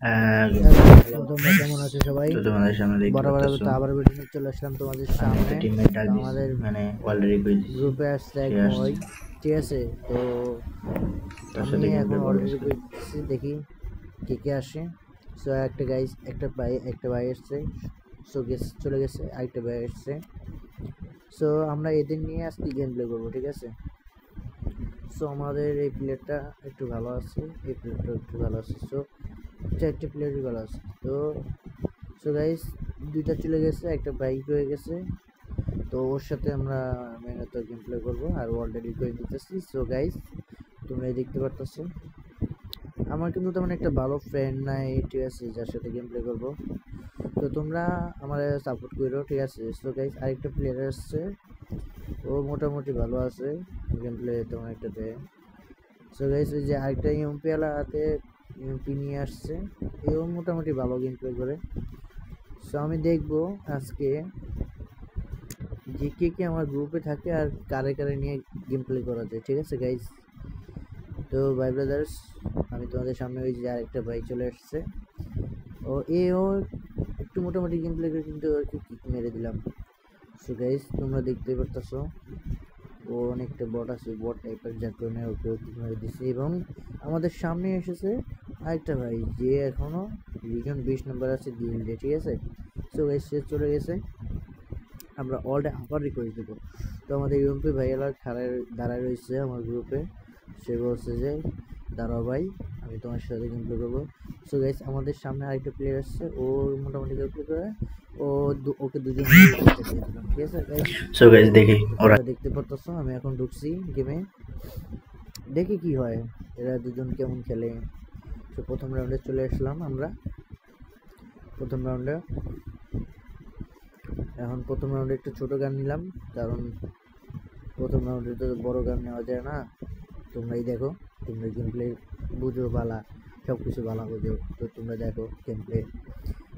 তোমরা কেমন আছো সবাই? তো তোমাদের সামনে দেখতে বরাবর পাচ্ছ তো আবার ভিডিও নিয়ে চলে আসলাম তোমাদের সামনে। টিমমেট ডাক তো দিস আমাদের মানে অলরেডি কই দিস গ্রুপে আসছে এক সে বয়, আসছে ঠিক আছে? তো তার আমি সাথে গেম এখন প্লে করবো অলরেডি আজকে। করে দিচ্ছি, দেখি কে কে আসে। সো একটা গাইস, একটা ভাই আসছে, সো চলে গেছে, আরেকটা ভাই আসছে। সো আমরা এদের নিয়ে আজকে গেম প্লে করবো, ঠিক আছে? সো আমাদের এই প্লেয়ারটা একটু ভালো আছে, এই প্লেয়ারটা একটু ভালো আছে, সো চারটে প্লেয়ারই ভালো আছে। তো সো গাইস, দুইটা চলে গেছে, একটা বাইক হয়ে গেছে। তো ওর সাথে আমরা মেনত গেম প্লে করবো আর অলরেডি করে দিতেছি। সো গাইস, তোমরা দেখতে পারতেছো আমার কিন্তু তেমন একটা ভালো ফ্রেন্ড নাই, ঠিক আছে, যার সাথে গেম প্লে করবো। তো তোমরা আমার সাপোর্ট করো, ঠিক আছে? সো গাইস, আরেকটা প্লেয়ার আসছে, ও মোটামুটি ভালো আছে গেম প্লে তেমন একটা দেয়। সো গাইস, ওই যে আরেকটা ইউএমপি ওয়ালা হাতে ইউএমপি নিয়ে আসছে, এও মোটামুটি ভালো গেম প্লে করে। সো আমি দেখবো আজকে যে কে কে আমার গ্রুপে থাকে আর কারে কারে নিয়ে গেম প্লে করা যায়, ঠিক আছে গাইস? তো ভাই ব্রাদার্স, আমি তোমাদের সামনে ওই যে আরেকটা ভাই চলে আসছে, ও একটু মোটামুটি গেম প্লে করে কিন্তু ওকে কিক মেরে দিলাম। সো গাইস, তোমরা দেখতে পারতেছো ও অনেকটা বট আছে, বট টাইপের, যার কারণে ওকে কিক মেরে দিচ্ছে। এবং আমাদের সামনে এসেছে আরেকটা ভাই, যে এখনো রিজন 20 নম্বর আছে গিল্ডে, ঠিক আছে? সো গাইস, সে চলে গেছে, আমরা অলটা আবার রিকোয়েস্ট দেবো। তো আমাদের ইউএমপি ভাইয়ালা দাঁড়ায় রয়েছে আমার গ্রুপে, সে বলছে যে দাঁড়াও ভাই, আমি তোমার সাথে গেম প্লে করবো। সো গাইস, আমাদের সামনে আরেকটা প্লেয়ার আসছে, ও মোটামুটি গেম প্লে করে, ওকে দুজন দিয়ে দিলাম, ঠিক আছে গাইস? সো গাইস দেখি তো ওরা তোমরা দেখতে পারতেছো আমি এখন ঢুকছি গেমে, দেখি কি হয়, এরা দুজন কেমন খেলে। তো প্রথম রাউন্ডে চলে আসলাম আমরা, প্রথম রাউন্ডে। এখন প্রথম রাউন্ডে একটু ছোট গান নিলাম, কারণ প্রথম রাউন্ডে তো বড় গান নেওয়া যায় না। তোমরাই দেখো, তোমরা গেম প্লে বুঝো বালা, সব কিছু বালা বুঝো, তো তোমরা দেখো গেম প্লে।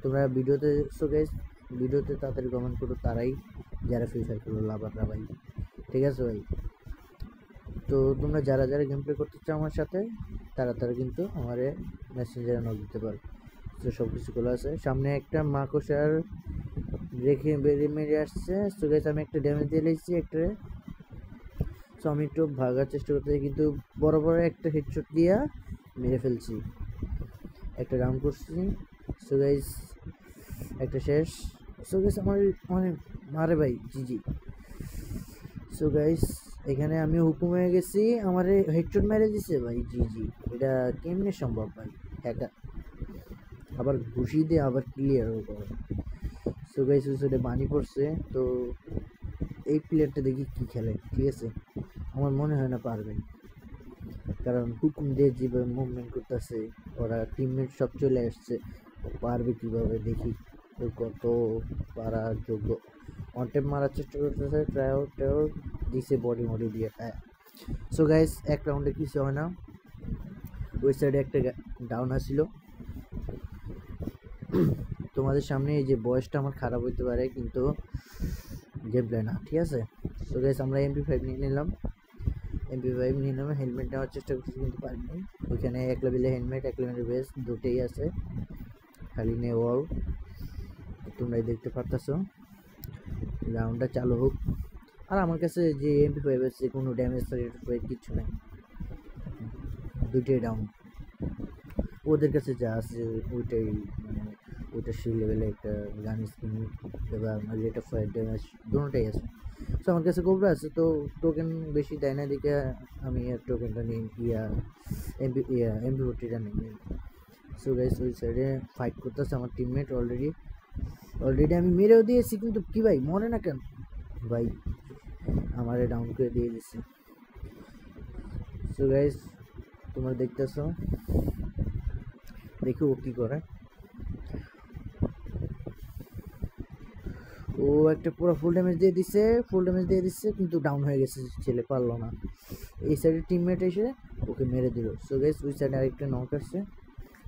তোমরা ভিডিওতে, সো গাইস, ভিডিওতে তাড়াতাড়ি কমেন্ট করো তারাই যারা ফ্রি ফায়ার খেলো, লাভাররা ভাই, ঠিক আছে ভাই? তো তোমরা যারা যারা গেম প্লে করতে চাও আমার সাথে, তারা কিন্তু আমারে মেসেঞ্জারে নক দিতে পারো। তো সব কিছু খোলা আছে, সামনে একটা মাকড়সার রেখে বেরিয়ে মেরে আসছে। সো গাইস, আমি একটা ড্যামেজ দিয়ে নিয়েছি একটা। সো আমি একটু ভাগার চেষ্টা করতেছি, কিন্তু বড় বড় একটা হেডশট দিয়া মেরে ফেলছি, একটা রাউন্ড করছি। সো গাইস, একটা শেষ। সো গাইস, আমার মানে মারে ভাই, জি। সো গাইস, এখানে আমি হুকুম হয়ে গেছি, আমারে হেডশট মেরে দিছে ভাই, জি। এটা কেমনে সম্ভব ভাই? একা আবার ঘুষি দিয়ে আবার ক্লিয়ারও করে। সো গাইস, ওই বানি পড়ছে। তো এই প্লেয়ারটা দেখি কি খেলে, ঠিক আছে? আমার মনে হয় না পারবে, কারণ হুকুম দিয়ে যেভাবে মুভমেন্ট করতেছে, ওরা টিমমেট সব চলে আসছে, ও পারবে কিভাবে দেখি, ও কত পারার যোগ্য। অনটেপ মারার চেষ্টা করতেছে, ট্রায়ও দিছে বডি মডি দিয়ে। হ্যাঁ, সো গাইস, এক রাউন্ডে কিছু হয় না, ওই সাইডে একটা ডাউন আসছিল। তোমাদের সামনে এই যে বয়সটা আমার খারাপ হইতে পারে, কিন্তু গেম প্লে না, ঠিক আছে? সো গাইস, আমরা MP5 নিয়ে নিলাম, হেলমেট নেওয়ার চেষ্টা করছি কিন্তু পারিনি। ওইখানে এক লেভেলে হেলমেট, এক লেভেলের বেস্ট, দুটোই আছে, খালি নে ওয়াল। তোমরাই দেখতে পারতেছো, রাউন্ডটা চালু হোক। আর আমার কাছে যে MP5 আছে, কোনো ড্যামেজ কিচ্ছু নাই, দুইটাই ডাউন। ওদের কাছে যা আছে ওইটাই, মানে ওইটা সেই লেভেলে একটা গান স্কিন, এবার রেট অফ ফায়ার ড্যামেজ দুটোটাই আছে। সো আমার কাছে কোবরা আছে, তো টোকেন বেশি দেয় না দিকে আমি টোকেনটা নিই, MP40টা নিই। সো গাইস, ওই সাইডে ফাইট করতেছে আমার টিমমেট, অলরেডি আমি মেরেও দিয়েছি, কিন্তু কি ভাই মরে না কেন ভাই? আমারে ডাউন করে দিয়ে দিচ্ছে। সো গাইস, তোমরা দেখতেছো, দেখি ও কি করে। ও একটা পুরো ফুল ড্যামেজ দিয়ে দিচ্ছে, কিন্তু ডাউন হয়ে গেছে, ছেলে পারলো না। এই সাইডে টিমমেট এসে ওকে মেরে দিল। সো গাইস, ওই সাইডে আরেকটা নক আসছে,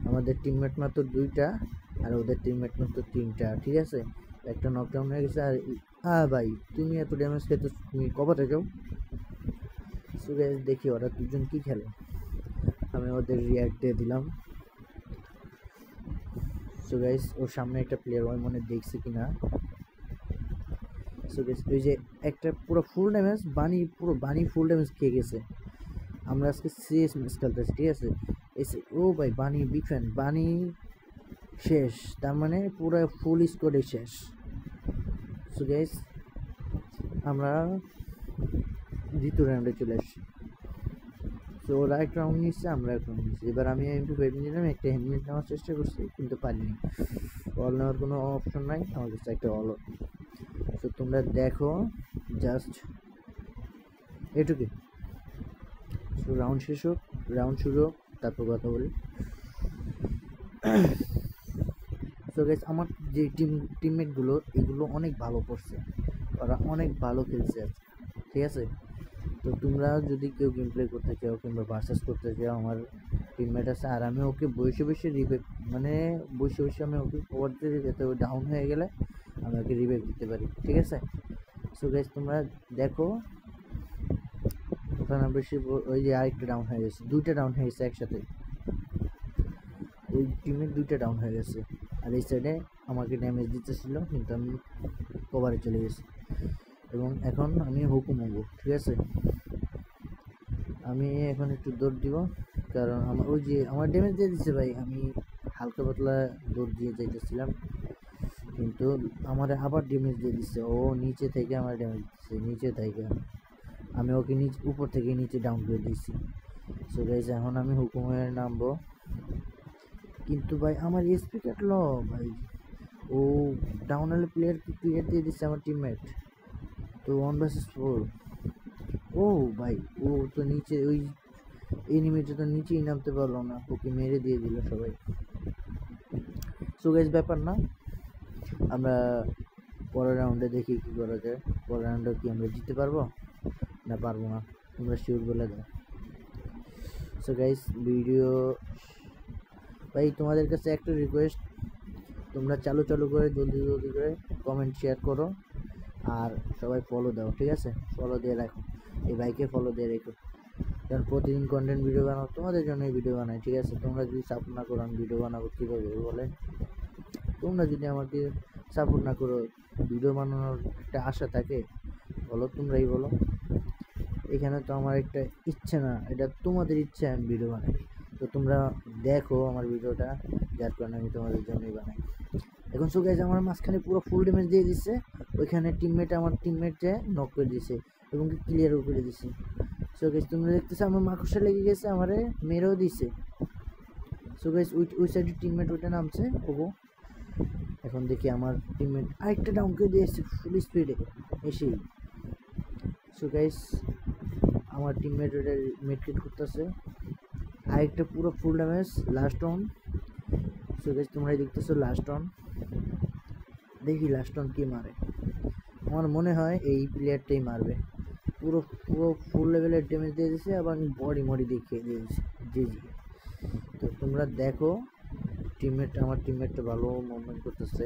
আমাদের টিমমেট মাত্র 2টা আর ওদের টিমমেট মাত্র 3টা, ঠিক আছে? একটা নকডাউন হয়ে গেছে। আর ভাই, তুমি এত ড্যামেজ খেতে তুমি কবে যাও? সো গাইস, দেখি ওরা দুজন কি খেলে, আমি ওদের রিয়াক্ট দিয়ে দিলাম। সো গাইস ওর সামনে একটা প্লেয়ার ওই মনে দেখছে কিনা। সো গাইস ওই যে একটা পুরো ফুল ড্যামেজ পুরো বানি ফুল ড্যামেজ খেয়ে গেছে। আমরা আজকে সিরিয়াস ম্যাচ খেলতেছি, ঠিক আছে। ও ভাই বানি বিগ ফ্যান, বানি শেষ, তার মানে পুরো ফুল স্কোয়াডে শেষ। সো গাইস আমরা দ্বিতীয় রাউন্ডে চলে আসছি। তো ওরা এক রাউন্ড নিচ্ছে, আমরা এক রাউন্ড নিচ্ছি। এবার আমি M2 নিলাম, একটা হেলমেট নেওয়ার চেষ্টা করছি কিন্তু পারিনি। অল নেওয়ার কোনো অপশন নাই, আমার কাছে একটা অল। তো তোমরা দেখো জাস্ট এটুকু। সো রাউন্ড শেষ হোক, রাউন্ড শুরু হোক, তারপর কথা বলি। সো গাইস আমার যে টিমমেটগুলো এগুলো অনেক ভালো করছে, ওরা অনেক ভালো খেলছে আজকে, ঠিক আছে। তো তোমরা যদি কেউ গেম প্লে করতে চাও কিংবা ভার্সেস করতে চাও, আমার টিমমেট আছে আর আমি ওকে বসে বসে রিভাইভ, মানে বসে বসে আমি ওকে কভার দিতে, যাতে ও ডাউন হয়ে গেলে আমি ওকে রিভাইভ দিতে পারি, ঠিক আছে। সো গাইস তোমরা দেখো ওখানে বেশি ওই যে আরেকটা ডাউন হয়ে গেছে, দুইটা ডাউন হয়ে গেছে একসাথে, ওই টিমের দুইটা ডাউন হয়ে গেছে। আর এই সাইডে আমাকে ড্যামেজ দিতেছিল কিন্তু আমি কভারে চলে গেছি এবং এখন আমি হুকুম হবো, ঠিক আছে। আমি এখন একটু দৌড় দিব, কারণ আমার ওই যে আমার ড্যামেজ দিয়ে দিচ্ছে ভাই, আমি হালকা পাতলা দৌড় দিয়ে যাইতেছিলাম কিন্তু আমার আবার ড্যামেজ দিয়ে দিচ্ছে। ও নিচে থেকে আমার ড্যামেজ দিচ্ছে, নিচে থেকে আমি ওকে উপর থেকে নিচে ডাউন করে দিচ্ছি। সো গাইস এখন আমি হুকুম হয়ে নামবো, কিন্তু ভাই আমার এসপি কাটলো ভাই। ও ডাউন হলে প্লেয়ারকে ক্লিয়ার দিয়ে দিচ্ছে আমার টিমমেট। তো 1 vs 4। ও ভাই ও তো নিচে, ওই এনিমিটা তো নিচেই নামতে পারলো না, ওকে মেরে দিয়ে দিল সবাই। সো গাইস ব্যাপার না, আমরা পরের রাউন্ডে দেখি কি করা যায়। পরের রাউন্ডে কি আমরা জিততে পারবো না পারবো না, তোমরা শিওর বলে দাও। সো গাইস ভিডিও ভাই তোমাদের কাছে একটা রিকোয়েস্ট, তোমরা চালু করে জলদি করে কমেন্ট শেয়ার করো আর সবাই ফলো দাও, ঠিক আছে। ফলো দিয়ে রাখো, এই ভাইকে ফলো দিয়ে রেখো, কারণ প্রতিদিন কন্টেন্ট ভিডিও বানাও, তোমাদের জন্যই ভিডিও বানাই, ঠিক আছে। তোমরা যদি সাপোর্ট না করো আমি ভিডিও বানাবো কীভাবে বলে? তোমরা যদি আমাকে সাপোর্ট না করো, ভিডিও বানানোর একটা আশা থাকে, বলো, তোমরাই বলো। এখানে তো আমার একটা ইচ্ছে না, এটা তোমাদের ইচ্ছে আমি ভিডিও বানাই। তো তোমরা দেখো আমার ভিডিওটা, যার কারণে আমি তোমাদের জন্যই বানাই। এখন সো গাইস আমার মাঝখানে পুরো ফুল ড্যামেজ দিয়ে দিচ্ছে, ওইখানে আমার টিমমেটে নক করে দিয়েছে এবং ক্লিয়ারও করে দিছে। সো গাইস তোমরা দেখতেছো আমার মাকড়সা লেগে গেছে, আমারে মেরেও দিছে। সো গাইস ওই সাইডের টিমমেট ওইটা নামছে ওগো। এখন দেখি আমার টিমমেট আরেকটা ডাউন করে দিয়েছে ফুল স্পিডে এসেই। সো গাইস আমার টিমমেট ওটা মেডকিট করতেছে, আরেকটা পুরো full damage last on. So guys তোমরাই দেখতেছো লাস্ট অন, দেখি লাস্ট অন কি মারে। আমার মনে হয় এই প্লেয়ারটাই মারবে, পুরো ফুল লেভেলের ড্যামেজ দিয়ে দিয়েছে, আবার বডি দিয়ে খেয়ে দিয়েছে। জি জি। তো তোমরা দেখো আমার টিমমেটটা ভালো মুভমেন্ট করতেছে।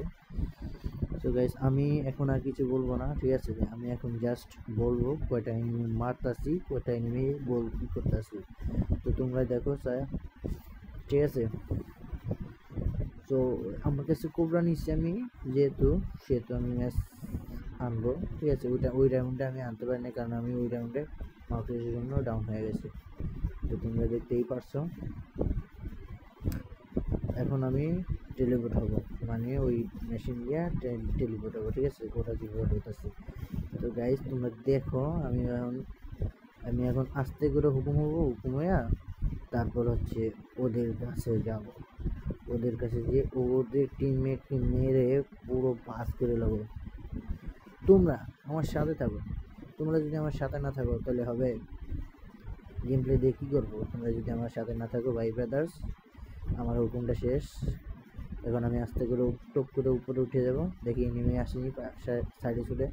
সো গাইস আমি এখন আর কিছু বলবো না, ঠিক আছে। আমি এখন জাস্ট বলবো কয়টা এনিমি মারতাছি, কয়টা এনিমি কি করতেছি। তো তোমরা দেখো স্যার, ঠিক আছে। তো আমার কাছে কোবরা নিচ্ছি আমি, যেহেতু আমি ম্যাচ আনবো, ঠিক আছে। ওই রাউন্ডে আমি আনতে পারিনি, কারণ আমি ওই রাউন্ডে মাউসের জন্য ডাউন হয়ে গেছে। তো তোমরা দেখতেই পারছো। এখন আমি টেলিপোর্ট হবো, মানে ওই মেশিন দিয়ে টেলিপোর্ট হবো, ঠিক আছে। কোথা টেলিপোর্ট হইতেছে। তো গাইস তোমরা দেখো আমি এখন আস্তে করে হুকুম হইয়া তারপর হচ্ছে ওদের কাছে যাব, ওদের কাছে গিয়ে ওদের টিমমেটকে মেরে পুরো পাস করে নেবো। তোমরা আমার সাথে থাকো, তোমরা যদি আমার সাথে না থাকো তাহলে হবে গেম প্লে দিয়ে কী করবো? তোমরা যদি আমার সাথে না থাকো ভাই ব্রাদার্স, আমার হুকুমটা শেষ। এখন আমি আস্তে করে টপ করে উপরে উঠে যাব, দেখি এনিমি আসেনি সাইডে ছুটে,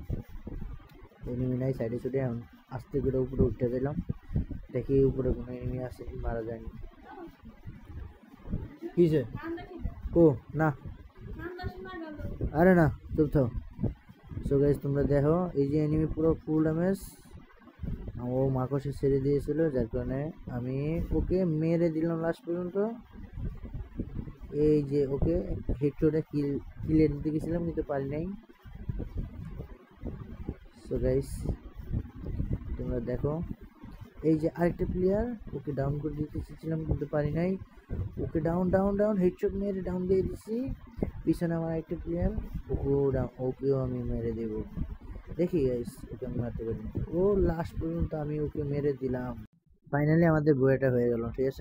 এনিমি নাই সাইডে ছুটে। এখন আস্তে করে উপরে উঠে দিলাম, দেখি উপরে কোনো এনিমি আসেনি, মারা যায়নি। কিসে ও না, আরে না, চুপ থাও। সো গাইস তোমরা দেখো এই যে এনিমি পুরো ফুল ড্যামেজ, ও মাকড়সে ছেড়ে দিয়েছিল, যার কারণে আমি ওকে মেরে দিলাম লাস্ট পর্যন্ত। এই যে ওকে হেডশটে কিল দিতে গেছিলাম কিন্তু পারি নাই। সো গাইস তোমরা দেখো এই যে আরেকটা প্লেয়ার, ওকে ডাউন করে দিতে চেয়েছিলাম কিন্তু পারি নাই। ওকে ডাউন ডাউন ডাউন হেডশট মেরে ডাউন দিয়ে দিছি। পিছনে আমার আরেকটা প্লেয়ার, ওকেও আমি মেরে দেব। দেখি গাইস ওকে আমি মারতে পারি। ও লাস্ট পর্যন্ত আমি ওকে মেরে দিলাম। ফাইনালি আমাদের বইটা হয়ে গেল, ঠিক আছে।